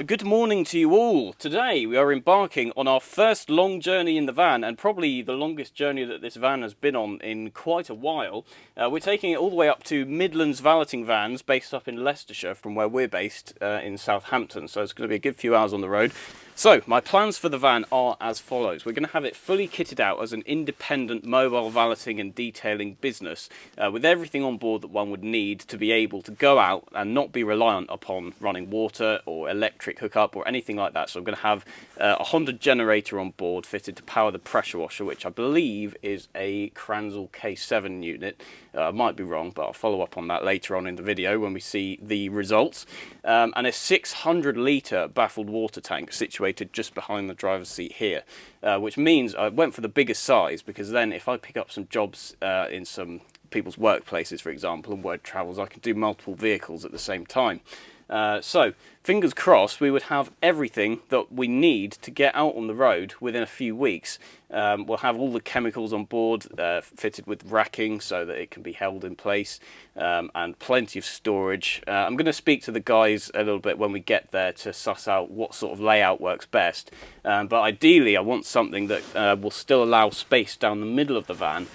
Good morning to you all. Today we are embarking on our first long journey in the van, and probably the longest journey that this van has been on in quite a while. We're taking it all the way up to Midlands Valeting Vans, based up in Leicestershire from where we're based in Southampton, so it's going to be a good few hours on the road. So my plans for the van are as follows. We're going to have it fully kitted out as an independent mobile valeting and detailing business with everything on board that one would need to be able to go out and not be reliant upon running water or electric hookup or anything like that. So I'm going to have a Honda generator on board fitted to power the pressure washer, which I believe is a Kranzel K7 unit. I might be wrong, but I'll follow up on that later on in the video when we see the results. And a 600 litre baffled water tank situated just behind the driver's seat here, which means I went for the biggest size, because then if I pick up some jobs in some people's workplaces, for example, and word travels, I can do multiple vehicles at the same time. So, fingers crossed, we would have everything that we need to get out on the road within a few weeks. We'll have all the chemicals on board, fitted with racking so that it can be held in place, and plenty of storage. I'm going to speak to the guys a little bit when we get there to suss out what sort of layout works best. But ideally, I want something that will still allow space down the middle of the van,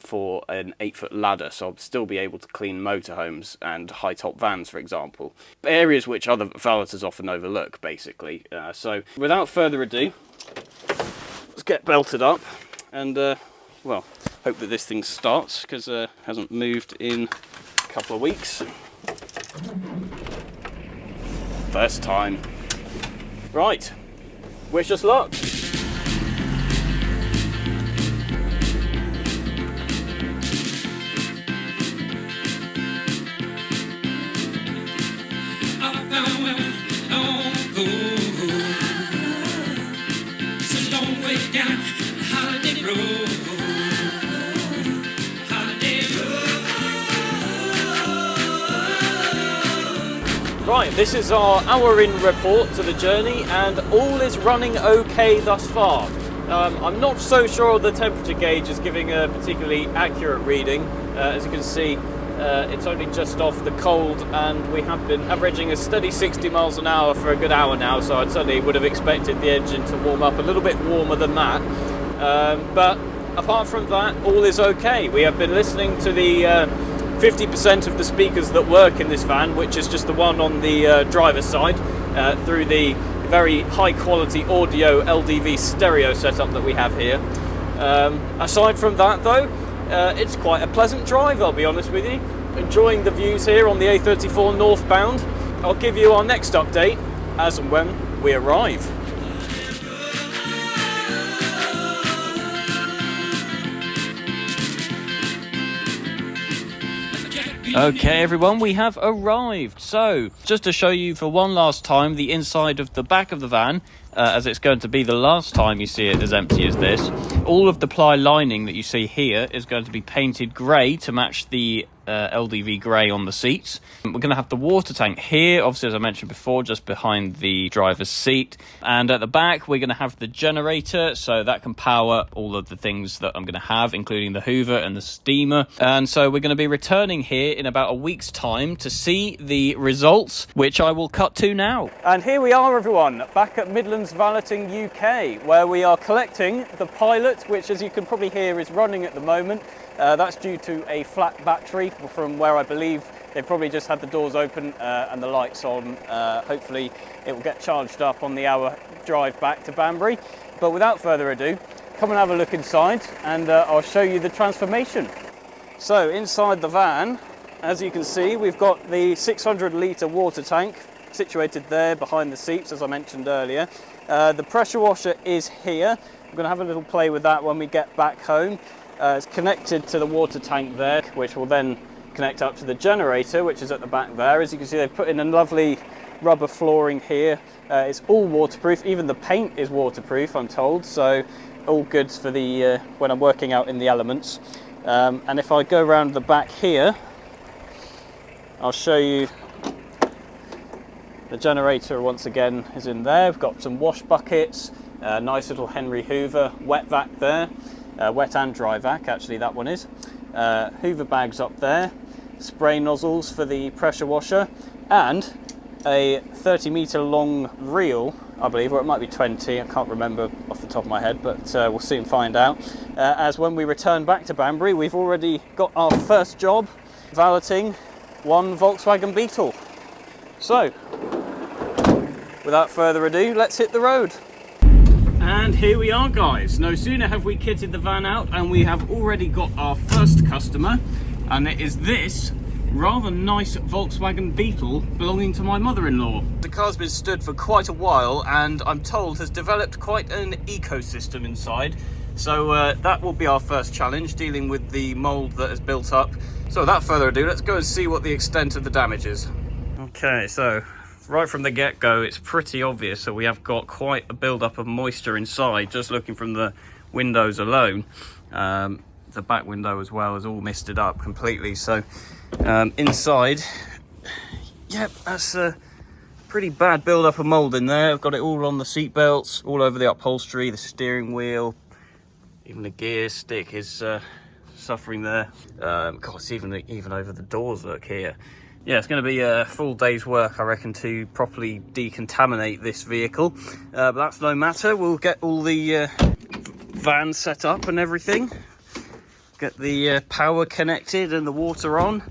for an 8-foot ladder, so I'll still be able to clean motorhomes and high-top vans, for example. Areas which other valeters often overlook, basically. So, without further ado, let's get belted up and, well, hope that this thing starts, because it hasn't moved in a couple of weeks. First time. Right, wish us luck. Right, this is our hour-in report to the journey, and all is running okay thus far. I'm not so sure the temperature gauge is giving a particularly accurate reading. As you can see, it's only just off the cold, and we have been averaging a steady 60 miles an hour for a good hour now, so I certainly would have expected the engine to warm up a little bit warmer than that. But apart from that, all is okay. We have been listening to the 50% of the speakers that work in this van, which is just the one on the driver's side, through the very high quality audio LDV stereo setup that we have here. Aside from that though, it's quite a pleasant drive, I'll be honest with you. Enjoying the views here on the A34 northbound. I'll give you our next update as and when we arrive. Okay everyone, we have arrived. So, just to show you for one last time the inside of the back of the van, as it's going to be the last time you see it as empty as this. All of the ply lining that you see here is going to be painted grey to match the LDV grey on the seats. We're going to have the water tank here, obviously as I mentioned before, just behind the driver's seat. And at the back we're going to have the generator, so that can power all of the things that I'm going to have, including the hoover and the steamer. And so we're going to be returning here in about a week's time to see the results, which I will cut to now. And here we are everyone, back at Midlands Valeting UK, where we are collecting the Pilot, which as you can probably hear is running at the moment. That's due to a flat battery from where I believe they probably just had the doors open and the lights on. Hopefully it will get charged up on the hour drive back to Banbury. But without further ado, come and have a look inside, and I'll show you the transformation. So inside the van, as you can see, we've got the 600 litre water tank situated there behind the seats, as I mentioned earlier. The pressure washer is here. I'm going to have a little play with that when we get back home. It's connected to the water tank there, which will then connect up to the generator, which is at the back there. As you can see, they've put in a lovely rubber flooring here. It's all waterproof. Even the paint is waterproof, I'm told. So all good for the when I'm working out in the elements. And if I go around the back here, I'll show you the generator once again is in there. We've got some wash buckets, a nice little Henry Hoover, wet vac there. Wet and dry vac, actually that one is. Hoover bags up there, spray nozzles for the pressure washer, and a 30-metre long reel, I believe, or it might be 20, I can't remember off the top of my head, but we'll soon find out. As when we return back to Banbury, we've already got our first job valeting one Volkswagen Beetle. So, without further ado, let's hit the road. And here we are, guys. No sooner have we kitted the van out and we have already got our first customer, and it is this rather nice Volkswagen Beetle belonging to my mother-in-law. The car's been stood for quite a while and I'm told has developed quite an ecosystem inside. So that will be our first challenge, dealing with the mould that has built up. So without further ado, let's go and see what the extent of the damage is. Okay, so right from the get-go, it's pretty obvious that we have got quite a build-up of moisture inside, just looking from the windows alone. The back window as well is all misted up completely. So inside, yep, that's a pretty bad build-up of mould in there. I've got it all on the seat belts, all over the upholstery, the steering wheel, even the gear stick is suffering there. God, it's even over the doors, look here. Yeah, it's going to be a full day's work, I reckon, to properly decontaminate this vehicle. But that's no matter. We'll get all the van set up and everything. Get the power connected and the water on.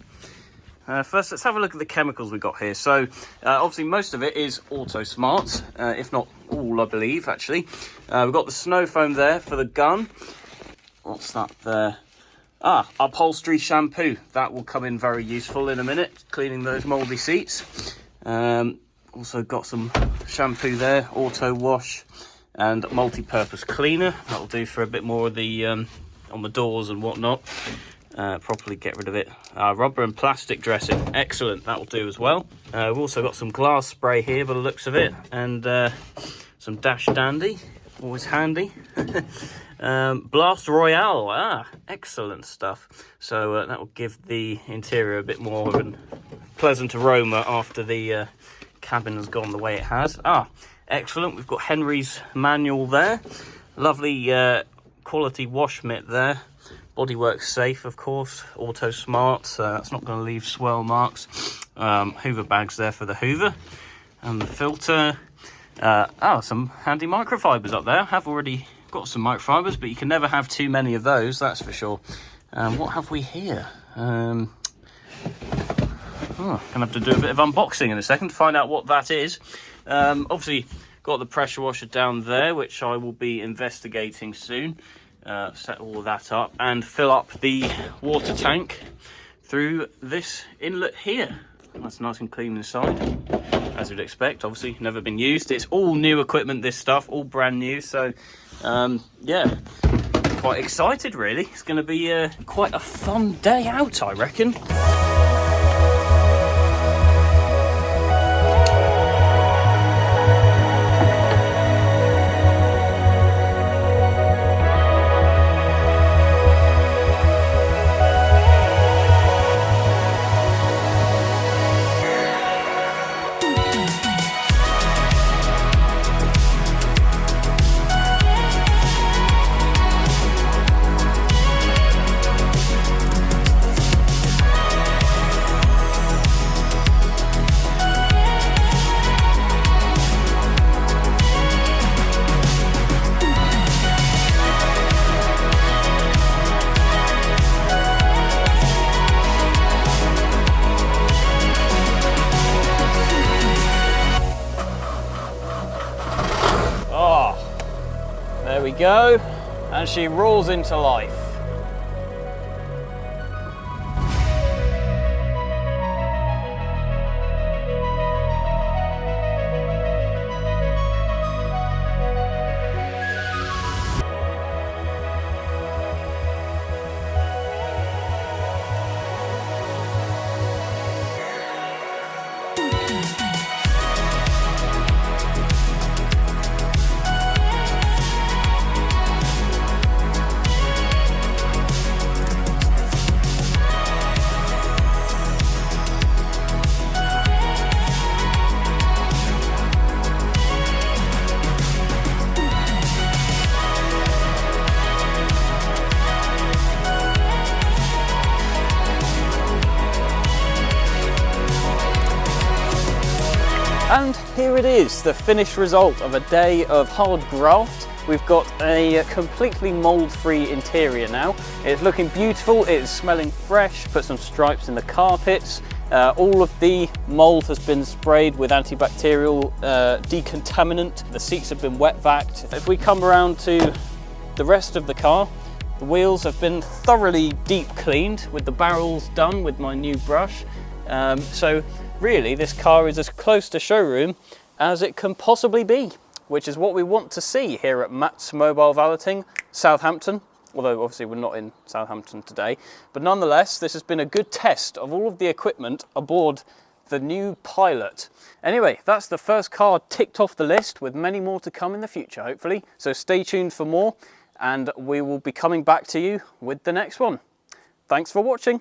First, let's have a look at the chemicals we've got here. So, obviously, most of it is Auto Smart, if not all, I believe, actually. We've got the snow foam there for the gun. What's that there? Upholstery shampoo. That will come in very useful in a minute, cleaning those mouldy seats. Also got some shampoo there, auto wash, and multi-purpose cleaner. That'll do for a bit more of the on the doors and whatnot. Properly get rid of it. Rubber and plastic dressing, excellent, that will do as well. We've also got some glass spray here by the looks of it, and some Dash Dandy, always handy. Blast Royale, excellent stuff. So that will give the interior a bit more of a pleasant aroma after the cabin has gone the way it has. Excellent, we've got Henry's manual there. Lovely quality wash mitt there. Bodywork safe, of course, Auto Smart, so that's not going to leave swirl marks. Hoover bags there for the Hoover, and the filter. Some handy microfibers up there. I have already got some microfibers, but you can never have too many of those, that's for sure. What have we here? Gonna have to do a bit of unboxing in a second to find out what that is. Obviously, got the pressure washer down there, which I will be investigating soon. Set all of that up and fill up the water tank through this inlet here. That's nice and clean inside, as you'd expect. Obviously, never been used. It's all new equipment, this stuff, all brand new. So, yeah, quite excited, really. It's going to be quite a fun day out, I reckon. There we go, and she rolls into life. it is, the finished result of a day of hard graft. We've got a completely mold-free interior now. It's looking beautiful, it's smelling fresh, put some stripes in the carpets. All of the mold has been sprayed with antibacterial decontaminant. The seats have been wet vacked. If we come around to the rest of the car, the wheels have been thoroughly deep cleaned with the barrels done with my new brush. So really this car is as close to showroom as it can possibly be, which is what we want to see here at Matt's Mobile Valeting, Southampton. Although obviously we're not in Southampton today, but nonetheless this has been a good test of all of the equipment aboard the new Pilot. Anyway, that's the first car ticked off the list, with many more to come in the future hopefully, so stay tuned for more and we will be coming back to you with the next one. Thanks for watching.